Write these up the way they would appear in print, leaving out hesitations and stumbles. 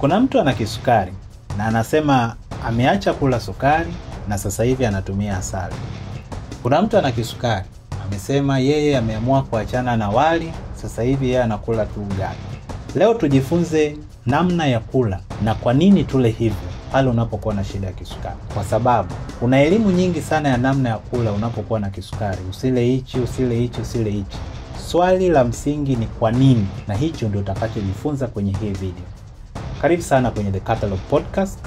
Kuna mtu ana kisukari na anasema ameacha kula sukari na sasa hivi anatumia asali. Kuna mtu ana kisukari amesema yeye ameamua kuachana na wali, sasa hivi yeye anakula tu ugali. Leo tujifunze namna ya kula na kwa nini tule hivyo pale unapokuwa na shida ya kisukari. Kwa sababu kuna elimu nyingi sana ya namna ya kula unapokuwa na kisukari. Usile hichi, usile hichi, usile hichi. Swali la msingi ni kwa nini, na hicho ndio utakachojifunza kwenye hii video. Karibu sana kwenye The Catalog Podcast.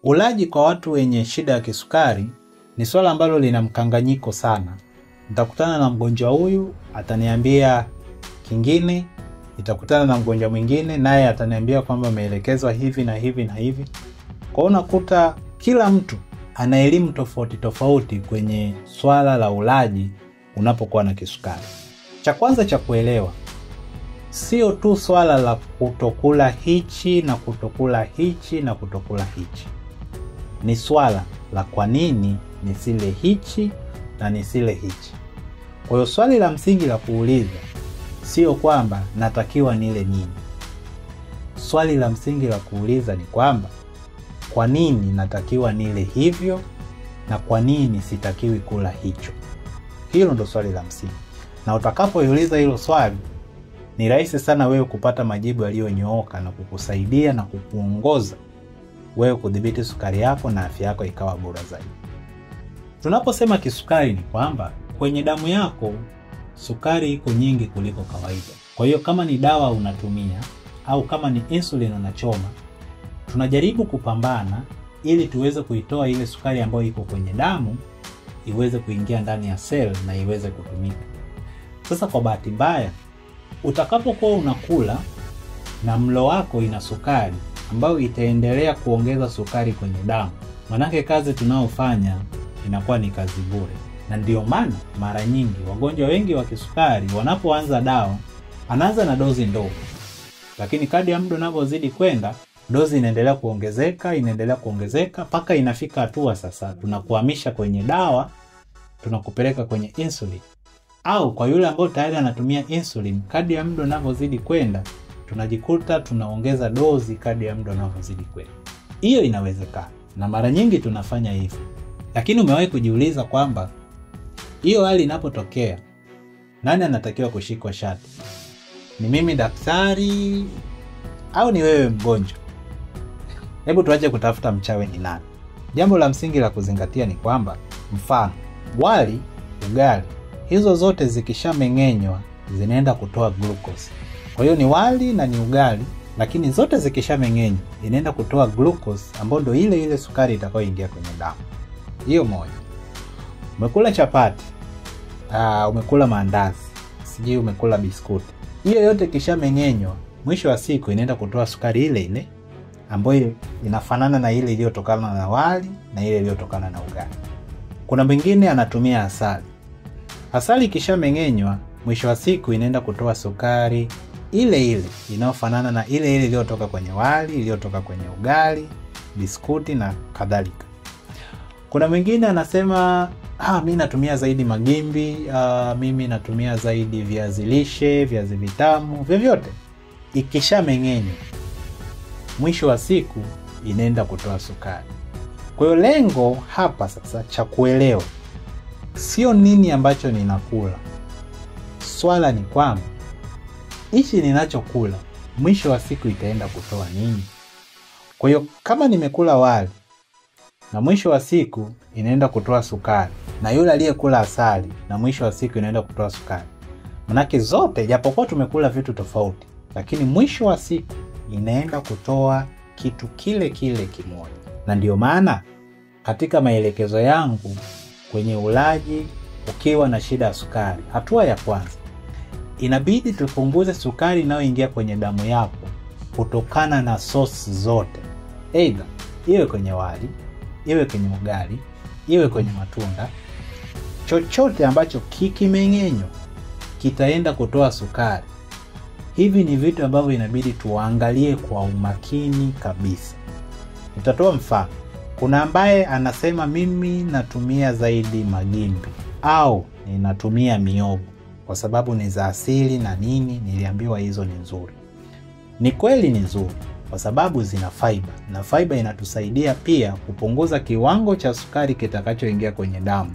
Ulaji kwa watu wenye shida ya kisukari ni swala ambalo lina mkanganyiko sana. Nitakutana na mgonjwa huyu, ataniambia kingine, nitakutana na mgonjwa mwingine, naye ataniambia kwamba ameelekezwa hivi na hivi na hivi. Kwa hiyo unakuta kila mtu ana elimu tofauti tofauti kwenye swala la ulaji unapokuwa na kisukari. Cha kwanza cha kuelewa, sio tu swala la kutokula hichi na kutokula hichi na kutokula hichi. Ni swala la kwa nini nisile hichi na nisile hichi. Kwa hiyo swali la msingi la kuuliza sio kwamba natakiwa nile nini. Swali la msingi la kuuliza ni kwamba kwa nini natakiwa nile hivyo na kwa nini sitakiwi kula hicho. Hilo ndo swali la msingi. Na utakapoiuliza hilo swali, ni rahisi sana wewe kupata majibu yaliyonyooka na kukusaidia na kukuongoza wewe kudhibiti sukari yako na afya yako ikawa bora zaidi. Tunaposema kisukari ni kwamba kwenye damu yako sukari iko nyingi kuliko kawaida. Kwa hiyo kama ni dawa unatumia au kama ni insulin unachoma, tunajaribu kupambana ili tuweze kuitoa ile sukari ambayo iko kwenye damu iweze kuingia ndani ya cell na iweze kutumika. Sasa kwa bahati mbaya, utakapokuwa unakula na mlo wako ina sukari ambayo itaendelea kuongeza sukari kwenye damu, manake kazi tunaofanya inakuwa ni kazi bure. Na ndio maana mara nyingi wagonjwa wengi wa kisukari wanapoanza dawa, anaanza na dozi ndogo, lakini kadri muda unavyozidi kwenda, dozi inaendelea kuongezeka mpaka inafika hatua sasa tunakuhamisha kwenye dawa, tunakupeleka kwenye insulin. Au kwa yule ambao tayari anatumia insulin, kadri ya muda unavyozidi kwenda, tunajikuta tunaongeza dozi kadri ya muda unavyozidi kwenda. Hiyo inawezekana na mara nyingi tunafanya hivyo. Lakini umewahi kujiuliza kwamba hiyo hali inapotokea, nani anatakiwa kushikwa shati? Ni mimi daktari au ni wewe mgonjwa? Hebu tuache kutafuta mchawi ni nani. Jambo la msingi la kuzingatia ni kwamba, mfano wali, ugali, hizo zote zikishameng'enywa zinaenda kutoa glucose. Kwa hiyo ni wali na ni ugali, lakini zote zikishameng'enywa inaenda kutoa glucose ambayo ndio ile sukari itakayoingia kwenye damu. Hiyo moja. Umekula chapati, umekula maandazi, sijui umekula biskuti. Hiyo yote kishameng'enywa, mwisho wa siku inaenda kutoa sukari ile ambayo inafanana na ile iliyotokana na wali na ile iliyotokana na ugali. Kuna mwingine anatumia asali. Asali kishameng'enywa, mwisho wa siku inaenda kutoa sukari ile inayofanana na ile iliyotoka kwenye wali, iliyotoka kwenye ugali, biskuti na kadhalika. Kuna mwingine anasema mimi natumia zaidi magimbi, mimi natumia zaidi viazi lishe, viazi vitamu, vyovyote. Ikishameng'enywa, mwisho wa siku inaenda kutoa sukari. Kwa hiyo lengo hapa sasa cha kuelewa sio nini ambacho ninakula. Swala ni kwamba hichi ninachokula mwisho wa siku itaenda kutoa nini. Kwa hiyo kama nimekula wali na mwisho wa siku inaenda kutoa sukari, na yule aliyekula asali na mwisho wa siku inaenda kutoa sukari, manake zote japokuwa tumekula vitu tofauti, lakini mwisho wa siku inaenda kutoa kitu kile kimoja. Na ndio maana katika maelekezo yangu kwenye ulaji ukiwa na shida ya sukari, hatua ya kwanza inabidi tupunguze sukari inayoingia kwenye damu yako kutokana na source zote. Aidha iwe kwenye wali, iwe kwenye ugali, iwe kwenye matunda, chochote ambacho kikimeng'enywa kitaenda kutoa sukari. Hivi ni vitu ambavyo inabidi tuangalie kwa umakini kabisa. Nitatoa mfano. Kuna ambaye anasema mimi natumia zaidi magimbi au ninatumia miogo kwa sababu ni za asili na nini, niliambiwa hizo ni nzuri. Ni kweli ni nzuri kwa sababu zina fiber, na fiber inatusaidia pia kupunguza kiwango cha sukari kitakachoingia kwenye damu,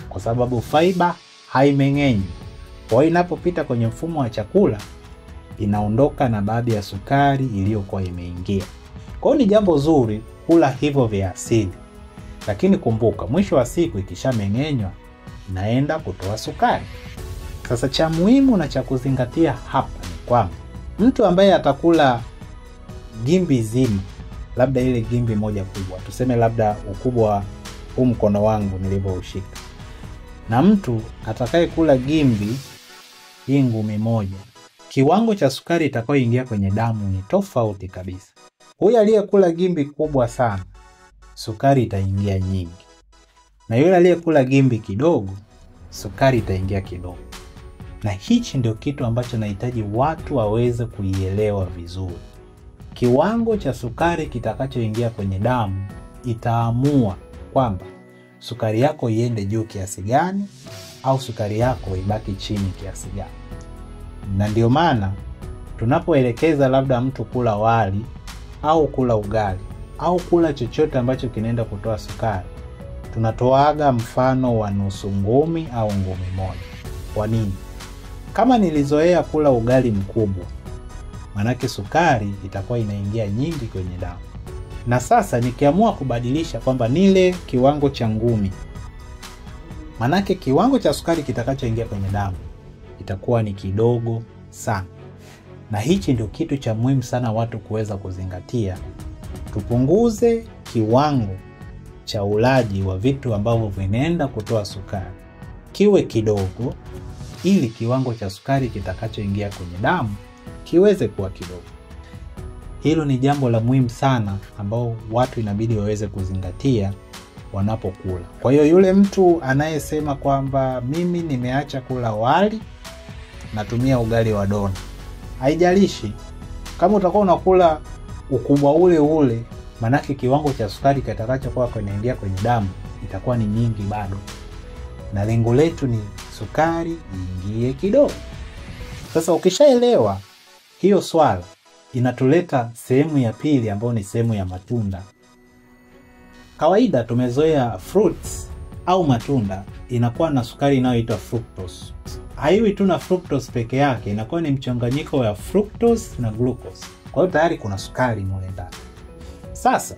kwa sababu fiber haimeng'enyi. Kwa hiyo inapopita kwenye mfumo wa chakula inaondoka na baadhi ya sukari iliyokuwa imeingia. Kwa hiyo ni jambo zuri kula hivyo vya asili. Lakini kumbuka, mwisho wa siku ikishameng'enywa inaenda kutoa sukari. Sasa cha muhimu na cha kuzingatia hapa ni kwamba mtu ambaye atakula gimbi zima, labda ile gimbi moja kubwa, tuseme labda ukubwa huu mkono wangu nilivyoushika, na mtu atakaye kula gimbi hii ngumi moja, kiwango cha sukari itakayoingia kwenye damu ni tofauti kabisa. Huyu aliyekula gimbi kubwa sana, sukari itaingia nyingi, na yule aliyekula gimbi kidogo, sukari itaingia kidogo. Na hichi ndio kitu ambacho nahitaji watu waweze kuielewa vizuri. Kiwango cha sukari kitakachoingia kwenye damu itaamua kwamba sukari yako iende juu kiasi gani au sukari yako ibaki chini kiasi gani. Na ndio maana tunapoelekeza labda mtu kula wali au kula ugali au kula chochote ambacho kinaenda kutoa sukari, tunatoaga mfano wa nusu ngumi au ngumi moja. Kwa nini? Kama nilizoea kula ugali mkubwa, manake sukari itakuwa inaingia nyingi kwenye damu. Na sasa nikiamua kubadilisha kwamba nile kiwango cha ngumi, manake kiwango cha sukari kitakachoingia kwenye damu itakuwa ni kidogo sana. Na hichi ndio kitu cha muhimu sana watu kuweza kuzingatia. Tupunguze kiwango cha ulaji wa vitu ambavyo vinaenda kutoa sukari kiwe kidogo, ili kiwango cha sukari kitakachoingia kwenye damu kiweze kuwa kidogo. Hilo ni jambo la muhimu sana ambao watu inabidi waweze kuzingatia wanapokula. Kwa hiyo yule mtu anayesema kwamba mimi nimeacha kula wali, natumia ugali wa dona, haijalishi kama utakuwa unakula ukubwa ule ule, manake kiwango cha sukari kitakachokuwa kinaingia kwenye damu itakuwa ni nyingi bado. Na lengo letu ni sukari iingie kidogo. Sasa ukishaelewa hiyo swala, inatuleta sehemu ya pili ambayo ni sehemu ya matunda. Kawaida tumezoea fruits au matunda inakuwa na sukari inayoitwa fructose. Haiwi tu na fructose peke yake, inakuwa ni mchanganyiko wa fructose na glucose. Kwa hiyo tayari kuna sukari mule ndani. Sasa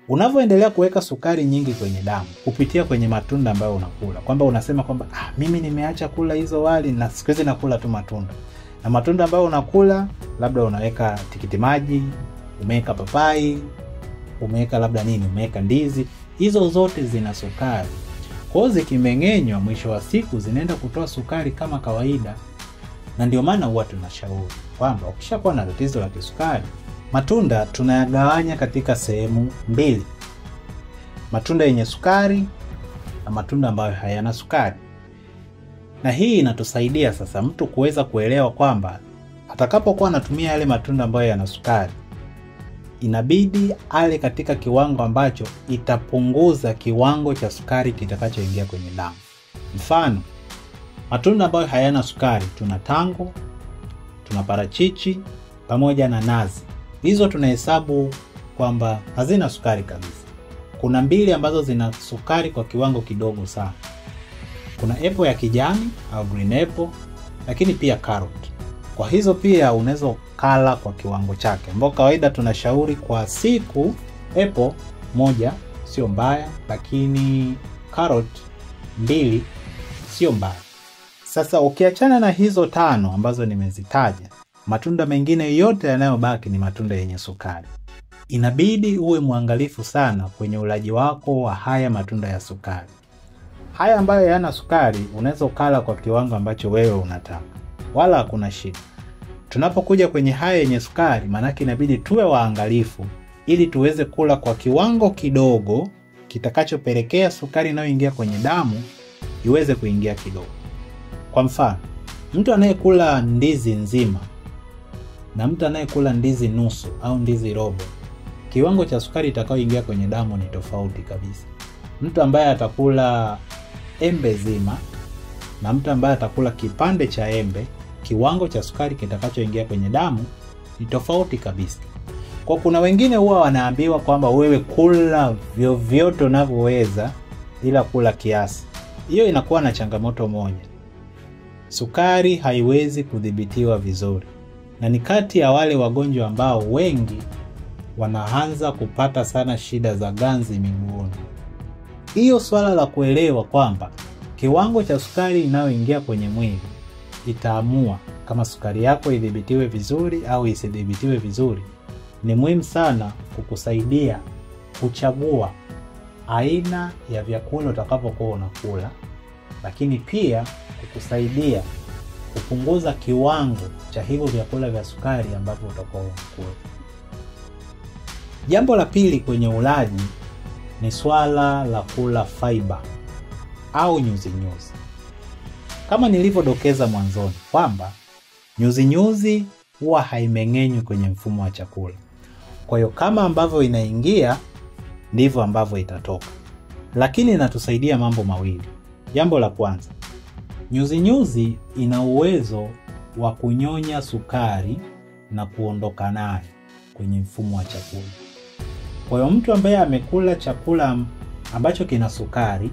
unavyoendelea kuweka sukari nyingi kwenye damu kupitia kwenye matunda ambayo unakula, kwamba unasema kwamba mimi nimeacha kula hizo wali na siku hizi nakula tu matunda. Na matunda ambayo unakula, labda unaweka tikiti maji, umeweka papai, umeweka labda nini, umeweka ndizi, hizo zote zina sukari. Kwa hiyo zikimeng'enywa, mwisho wa siku zinaenda kutoa sukari kama kawaida. Na ndio maana huwa tunashauri kwamba ukishakuwa na tatizo la kisukari, matunda tunayagawanya katika sehemu mbili: matunda yenye sukari na matunda ambayo hayana sukari. Na hii inatusaidia sasa mtu kuweza kuelewa kwamba atakapokuwa anatumia yale matunda ambayo yana sukari, inabidi ale katika kiwango ambacho itapunguza kiwango cha sukari kitakachoingia kwenye damu. Mfano, matunda ambayo hayana sukari, tuna tango, tuna parachichi pamoja na nazi. Hizo tunahesabu kwamba hazina sukari kabisa. Kuna mbili ambazo zina sukari kwa kiwango kidogo sana. Kuna apple ya kijani au green apple, lakini pia carrot. Kwa hizo pia unaweza kala kwa kiwango chake. Ambao kawaida tunashauri kwa siku apple moja sio mbaya, lakini carrot 2 sio mbaya. Sasa ukiachana na hizo 5 ambazo nimezitaja, matunda mengine yote yanayobaki ni matunda yenye sukari. Inabidi uwe mwangalifu sana kwenye ulaji wako wa haya matunda ya sukari. Haya ambayo yana sukari unaweza kula kwa kiwango ambacho wewe unataka, wala hakuna shida. Tunapokuja kwenye haya yenye sukari, manake inabidi tuwe waangalifu ili tuweze kula kwa kiwango kidogo kitakachopelekea sukari inayoingia kwenye damu iweze kuingia kidogo. Kwa mfano, mtu anayekula ndizi nzima na mtu anayekula ndizi nusu au ndizi robo, kiwango cha sukari itakayoingia kwenye damu ni tofauti kabisa. Mtu ambaye atakula embe zima na mtu ambaye atakula kipande cha embe, kiwango cha sukari kitakachoingia kwenye damu ni tofauti kabisa. Kwa kuna wengine huwa wanaambiwa kwamba wewe kula vyovyote unavyoweza ila kula kiasi. Hiyo inakuwa na changamoto moja. Sukari haiwezi kudhibitiwa vizuri. Na ni kati ya wale wagonjwa ambao wengi wanaanza kupata sana shida za ganzi miguuni. Hiyo swala la kuelewa kwamba kiwango cha sukari inayoingia kwenye mwili itaamua kama sukari yako idhibitiwe vizuri au isidhibitiwe vizuri, ni muhimu sana kukusaidia kuchagua aina ya vyakula utakapokuwa unakula, lakini pia kukusaidia kupunguza kiwango cha hivyo vyakula vya sukari ambavyo utakuwa unakula. Jambo la pili kwenye ulaji ni swala la kula fiber au nyuzi-nyuzi. Kama nilivyodokeza mwanzoni kwamba nyuzi-nyuzi huwa haimeng'enywi kwenye mfumo wa chakula. Kwa hiyo kama ambavyo inaingia ndivyo ambavyo itatoka. Lakini inatusaidia mambo mawili. Jambo la kwanza, nyuzi-nyuzi ina uwezo wa kunyonya sukari na kuondoka nayo kwenye mfumo wa chakula. Kwa hiyo mtu ambaye amekula chakula ambacho kina sukari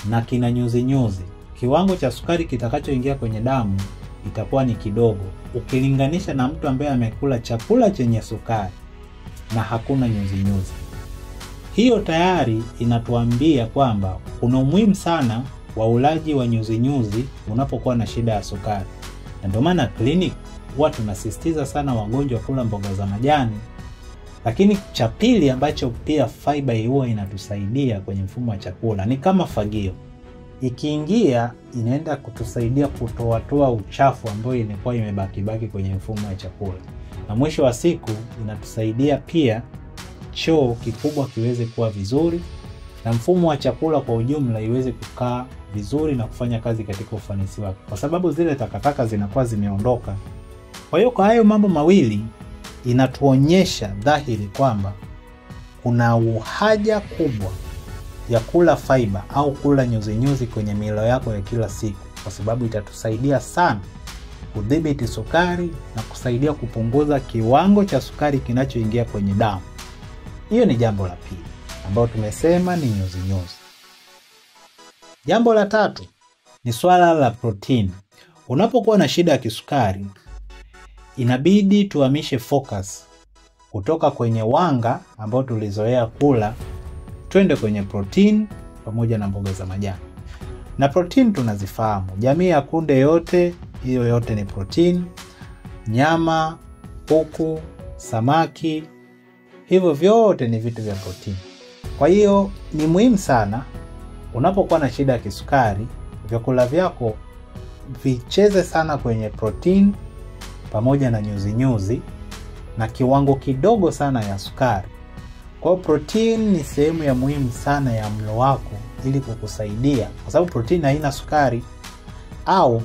na kina nyuzi-nyuzi, kiwango cha sukari kitakachoingia kwenye damu itakuwa ni kidogo ukilinganisha na mtu ambaye amekula chakula chenye sukari na hakuna nyuzi-nyuzi. Hiyo tayari inatuambia kwamba kuna umuhimu sana wa ulaji wa nyuzi-nyuzi unapokuwa na shida ya sukari. Na ndio maana clinic huwa tunasisitiza sana wagonjwa kula mboga za majani. Lakini cha pili ambacho pia fiber huwa inatusaidia kwenye mfumo wa chakula ni kama fagio. Ikiingia inaenda kutusaidia kutoa uchafu ambao ilikuwa imebaki kwenye mfumo wa chakula. Na mwisho wa siku inatusaidia pia choo kikubwa kiweze kuwa vizuri na mfumo wa chakula kwa ujumla iweze kukaa vizuri na kufanya kazi katika ufanisi wake, kwa sababu zile takataka zinakuwa zimeondoka. Kwa hiyo kwa hayo mambo mawili inatuonyesha dhahiri kwamba kuna haja kubwa ya kula fiber au kula nyuzi-nyuzi kwenye milo yako ya kila siku, kwa sababu itatusaidia sana kudhibiti sukari na kusaidia kupunguza kiwango cha sukari kinachoingia kwenye damu. Hiyo ni jambo la pili ambalo tumesema ni nyuzi-nyuzi. Jambo la tatu ni swala la protein. Unapokuwa na shida ya kisukari, inabidi tuhamishe focus kutoka kwenye wanga ambao tulizoea kula twende kwenye protein pamoja na mboga za majani. Na protein tunazifahamu, jamii ya kunde yote, hiyo yote ni protein. Nyama, kuku, samaki, hivyo vyote ni vitu vya protein. Kwa hiyo ni muhimu sana unapokuwa na shida ya kisukari, vyakula vyako vicheze sana kwenye protein pamoja na nyuzi-nyuzi na kiwango kidogo sana ya sukari. Kwa hiyo protein ni sehemu ya muhimu sana ya mlo wako ili kukusaidia, kwa sababu protein haina sukari. Au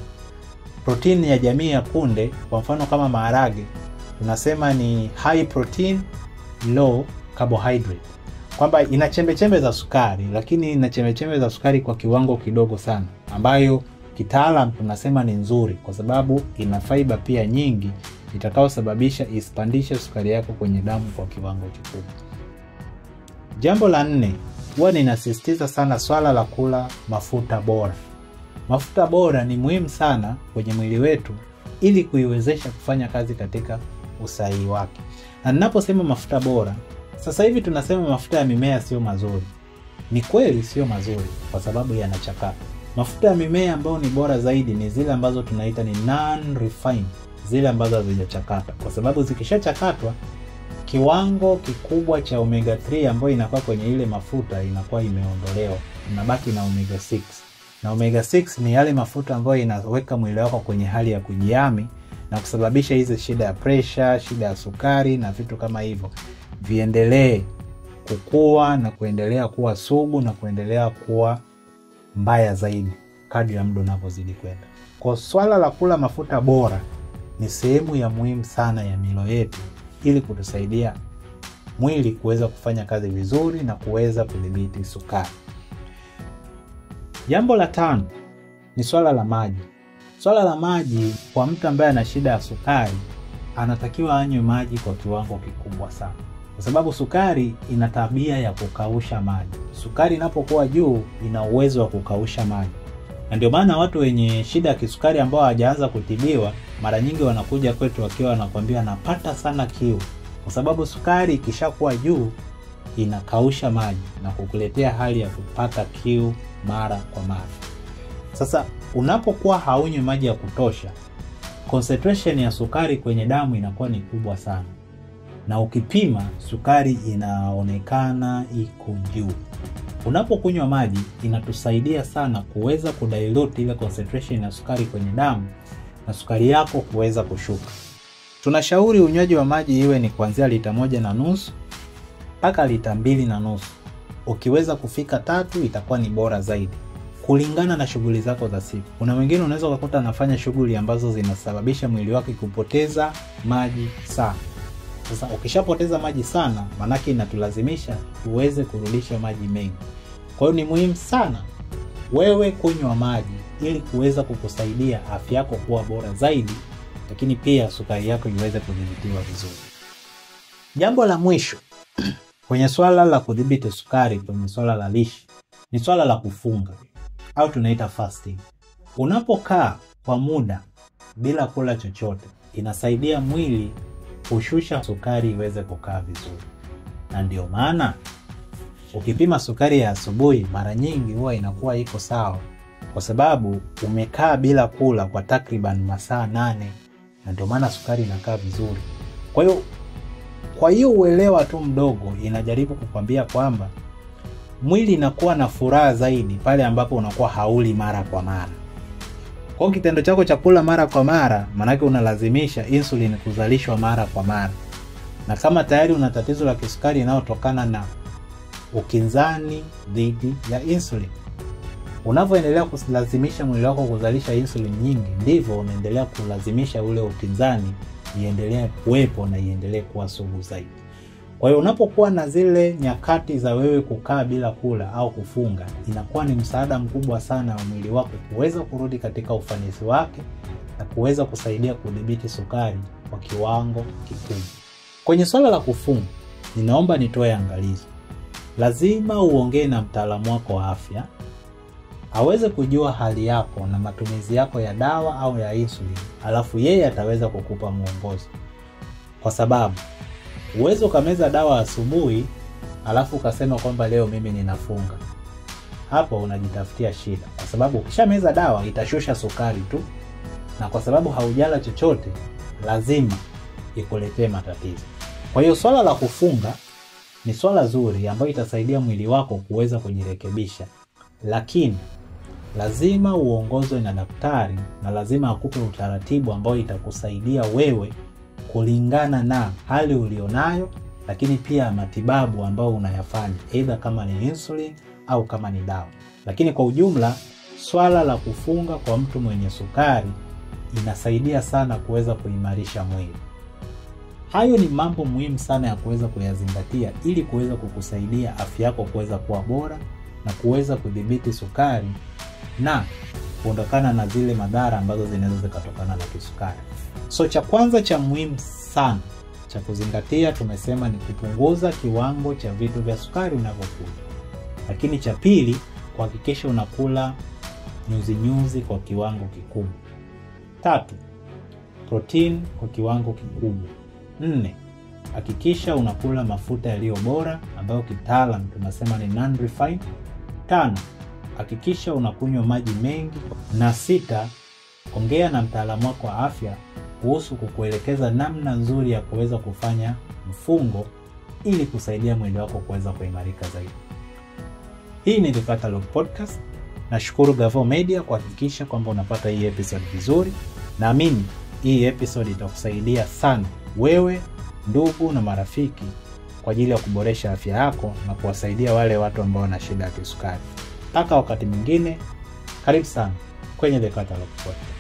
protein ya jamii ya kunde, kwa mfano kama maharage, tunasema ni high protein low carbohydrate, kwamba ina chembe-chembe za sukari, lakini ina chembe-chembe za sukari kwa kiwango kidogo sana, ambayo kitaalamu tunasema ni nzuri kwa sababu ina fiber pia nyingi itakayosababisha isipandishe sukari yako kwenye damu kwa kiwango kikubwa. Jambo la 4, huwa ninasisitiza sana swala la kula mafuta bora. Mafuta bora ni muhimu sana kwenye mwili wetu ili kuiwezesha kufanya kazi katika usahihi wake. Na ninaposema mafuta bora, sasa hivi tunasema mafuta ya mimea sio mazuri. Ni kweli sio mazuri kwa sababu yanachakata. Mafuta ya mimea ambayo ni bora zaidi ni zile ambazo tunaita ni non-refined, zile ambazo hazijachakata, kwa sababu zikishachakatwa kiwango kikubwa cha omega 3 ambayo inakuwa kwenye ile mafuta inakuwa imeondolewa, inabaki na omega 6. Na omega 6 ni yale mafuta ambayo inaweka mwili wako kwenye hali ya kujihami na kusababisha hizo shida ya pressure, shida ya sukari na vitu kama hivyo viendelee kukua na kuendelea kuwa sugu na kuendelea kuwa mbaya zaidi kadri ya muda unavyozidi kwenda. Kwa swala la kula mafuta bora ni sehemu ya muhimu sana ya milo yetu ili kutusaidia mwili kuweza kufanya kazi vizuri na kuweza kudhibiti sukari. Jambo la 5 ni swala la maji. Swala la maji, kwa mtu ambaye ana shida ya sukari, anatakiwa anywe maji kwa kiwango kikubwa sana. Kwa sababu sukari ina tabia ya kukausha maji. Sukari inapokuwa juu ina uwezo wa kukausha maji. Na ndio maana watu wenye shida ya kisukari ambao hawajaanza kutibiwa, mara nyingi wanakuja kwetu wakiwa wanakuambia napata sana kiu. Kwa sababu sukari ikishakuwa juu inakausha maji na kukuletea hali ya kupata kiu mara kwa mara. Sasa unapokuwa haunywi maji ya kutosha, concentration ya sukari kwenye damu inakuwa ni kubwa sana. Na ukipima sukari inaonekana iko juu. Unapokunywa maji inatusaidia sana kuweza kudilute ile concentration ya sukari kwenye damu na sukari yako kuweza kushuka. Tunashauri unywaji wa maji iwe ni kuanzia lita 1.5 mpaka lita 2.5. Ukiweza kufika 3 itakuwa ni bora zaidi, kulingana na shughuli zako za siku. Kuna wengine unaweza kukuta anafanya shughuli ambazo zinasababisha mwili wake kupoteza maji sana. Sasa ukishapoteza maji sana, manake inatulazimisha tuweze kurudisha maji mengi. Kwa hiyo ni muhimu sana wewe kunywa maji ili kuweza kukusaidia afya yako kuwa bora zaidi, lakini pia sukari yako iweze kudhibitiwa vizuri. Jambo la mwisho kwenye swala la kudhibiti sukari, kwenye swala la lishe, ni swala la kufunga au tunaita fasting. Unapokaa kwa muda bila kula chochote, inasaidia mwili kushusha sukari iweze kukaa vizuri. Na ndio maana ukipima sukari ya asubuhi mara nyingi huwa inakuwa iko sawa, kwa sababu umekaa bila kula kwa takriban masaa 8, na ndio maana sukari inakaa vizuri. Kwa hiyo uelewa tu mdogo inajaribu kukwambia kwamba mwili inakuwa na furaha zaidi pale ambapo unakuwa hauli mara kwa mara. Kwa kitendo chako cha kula mara kwa mara, manake unalazimisha insulin kuzalishwa mara kwa mara. Na kama tayari una tatizo la kisukari linalotokana na ukinzani dhidi ya insulin, unavyoendelea kulazimisha mwili wako kuzalisha insulin nyingi, ndivyo unaendelea kulazimisha ule ukinzani iendelee kuwepo na iendelee kuwa sugu zaidi. Kwa hiyo unapokuwa na zile nyakati za wewe kukaa bila kula au kufunga, inakuwa ni msaada mkubwa sana wa mwili wako kuweza kurudi katika ufanisi wake na kuweza kusaidia kudhibiti sukari kwa kiwango kikubwa. Kwenye swala la kufunga, ninaomba nitoe angalizo. Lazima uongee na mtaalamu wako wa afya aweze kujua hali yako na matumizi yako ya dawa au ya insulin, alafu yeye ataweza kukupa mwongozo. Kwa sababu uwezo ukameza dawa asubuhi alafu ukasema kwamba leo mimi ninafunga, hapo unajitafutia shida, kwa sababu ukishameza dawa itashusha sukari tu, na kwa sababu haujala chochote lazima ikuletee matatizo. Kwa hiyo swala la kufunga ni swala zuri ambayo itasaidia mwili wako kuweza kujirekebisha, lakini lazima uongozwe na daktari na lazima akupe utaratibu ambao itakusaidia wewe kulingana na hali ulionayo, lakini pia matibabu ambao unayafanya, either kama ni insulin au kama ni dawa. Lakini kwa ujumla swala la kufunga kwa mtu mwenye sukari inasaidia sana kuweza kuimarisha mwili. Hayo ni mambo muhimu sana ya kuweza kuyazingatia ili kuweza kukusaidia afya yako kuweza kuwa bora na kuweza kudhibiti sukari na kuondokana na zile madhara ambazo zinaweza zikatokana na kisukari. So cha kwanza cha muhimu sana cha kuzingatia tumesema ni kupunguza kiwango cha vitu vya sukari unavyokula. Lakini cha pili, kuhakikisha unakula nyuzi kwa kiwango kikubwa. 3, protein kwa kiwango kikubwa. 4, hakikisha unakula mafuta yaliyo bora ambayo kitaalamu tunasema ni non-refined. 5, hakikisha unakunywa maji mengi. Na 6, ongea na mtaalamu wako wa afya kuhusu kukuelekeza namna nzuri ya kuweza kufanya mfungo ili kusaidia mwili wako kuweza kuimarika zaidi. Hii ni The Catalog Podcast. Nashukuru Gavo Media kwa kuhakikisha kwamba unapata hii episode vizuri. Naamini hii episode itakusaidia sana wewe, ndugu na marafiki kwa ajili ya kuboresha afya yako na kuwasaidia wale watu ambao wana shida ya kisukari. Mpaka wakati mwingine, karibu sana kwenye The Catalog Podcast.